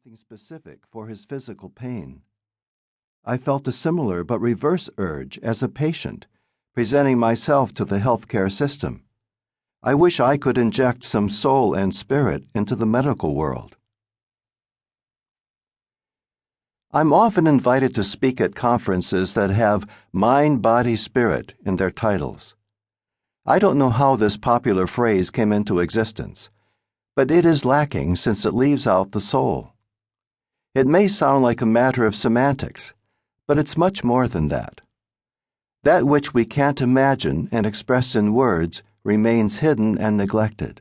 something specific for his physical pain. I felt a similar but reverse urge as a patient, presenting myself to the healthcare system. I wish I could inject some soul and spirit into the medical world. I'm often invited to speak at conferences that have mind, body, spirit in their titles. I don't know how this popular phrase came into existence, but it is lacking since it leaves out the soul. It may sound like a matter of semantics, but it's much more than that. That which we can't imagine and express in words remains hidden and neglected.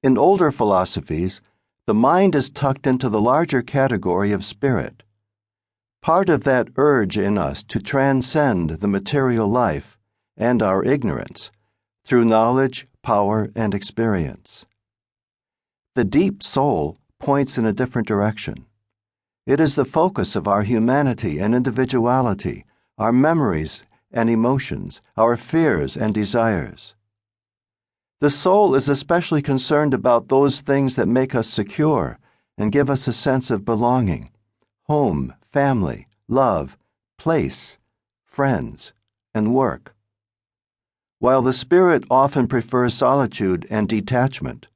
In older philosophies, the mind is tucked into the larger category of spirit. Part of that urge in us to transcend the material life and our ignorance through knowledge, power, and experience. The deep soul points in a different direction. It is the focus of our humanity and individuality, our memories and emotions, our fears and desires. The soul is especially concerned about those things that make us secure and give us a sense of belonging: home, family, love, place, friends, and work. While the spirit often prefers solitude and detachment,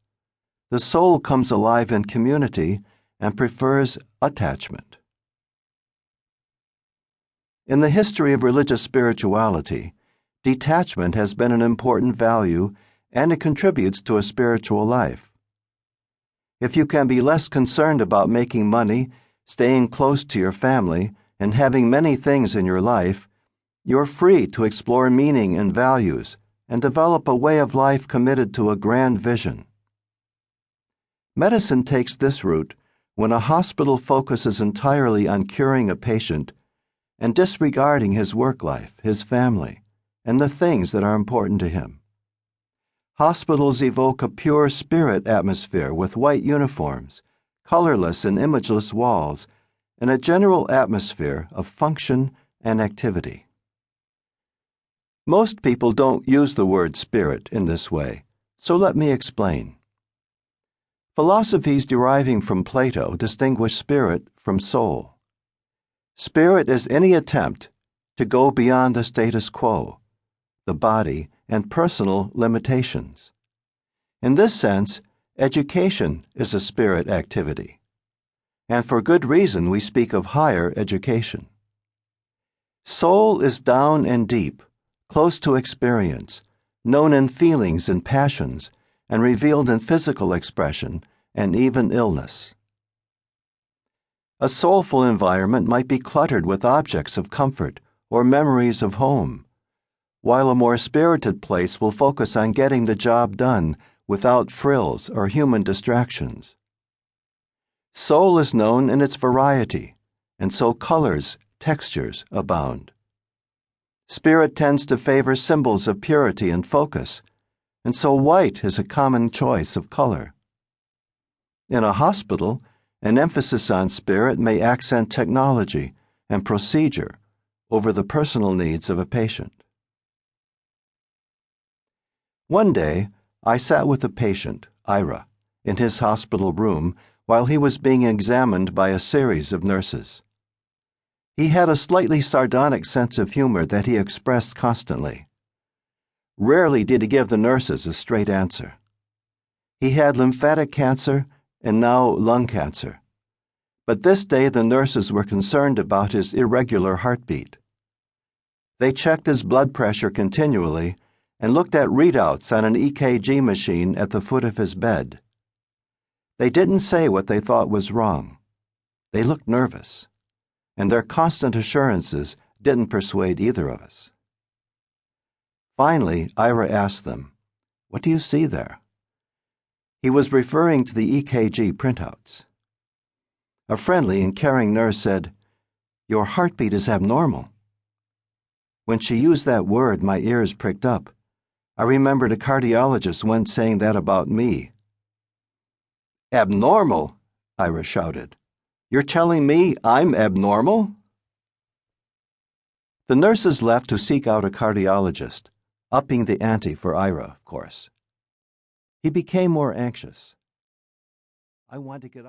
the soul comes alive in community and prefers attachment. In the history of religious spirituality, detachment has been an important value, and it contributes to a spiritual life. If you can be less concerned about making money, staying close to your family, and having many things in your life, you're free to explore meaning and values and develop a way of life committed to a grand vision. Medicine takes this route when a hospital focuses entirely on curing a patient and disregarding his work life, his family, and the things that are important to him. Hospitals evoke a pure spirit atmosphere with white uniforms, colorless and imageless walls, and a general atmosphere of function and activity. Most people don't use the word spirit in this way, so let me explain. Philosophies deriving from Plato distinguish spirit from soul. Spirit is any attempt to go beyond the status quo, the body, and personal limitations. In this sense, education is a spirit activity, and for good reason we speak of higher education. Soul is down and deep, close to experience, known in feelings and passions, and revealed in physical expression and even illness. A soulful environment might be cluttered with objects of comfort or memories of home, while a more spirited place will focus on getting the job done without frills or human distractions. Soul is known in its variety, and so colors, textures abound. Spirit tends to favor symbols of purity and focus, and so white is a common choice of color. In a hospital, an emphasis on spirit may accent technology and procedure over the personal needs of a patient. One day, I sat with a patient, Ira, in his hospital room while he was being examined by a series of nurses. He had a slightly sardonic sense of humor that he expressed constantly. Rarely did he give the nurses a straight answer. He had lymphatic cancer and now lung cancer. But this day the nurses were concerned about his irregular heartbeat. They checked his blood pressure continually and looked at readouts on an EKG machine at the foot of his bed. They didn't say what they thought was wrong. They looked nervous, and their constant assurances didn't persuade either of us. Finally, Ira asked them, "What do you see there?" He was referring to the EKG printouts. A friendly and caring nurse said, "Your heartbeat is abnormal." When she used that word, my ears pricked up. I remembered a cardiologist once saying that about me. "Abnormal?" Ira shouted. "You're telling me I'm abnormal?" The nurses left to seek out a cardiologist, upping the ante for Ira, of course. He became more anxious. I wanted to get out.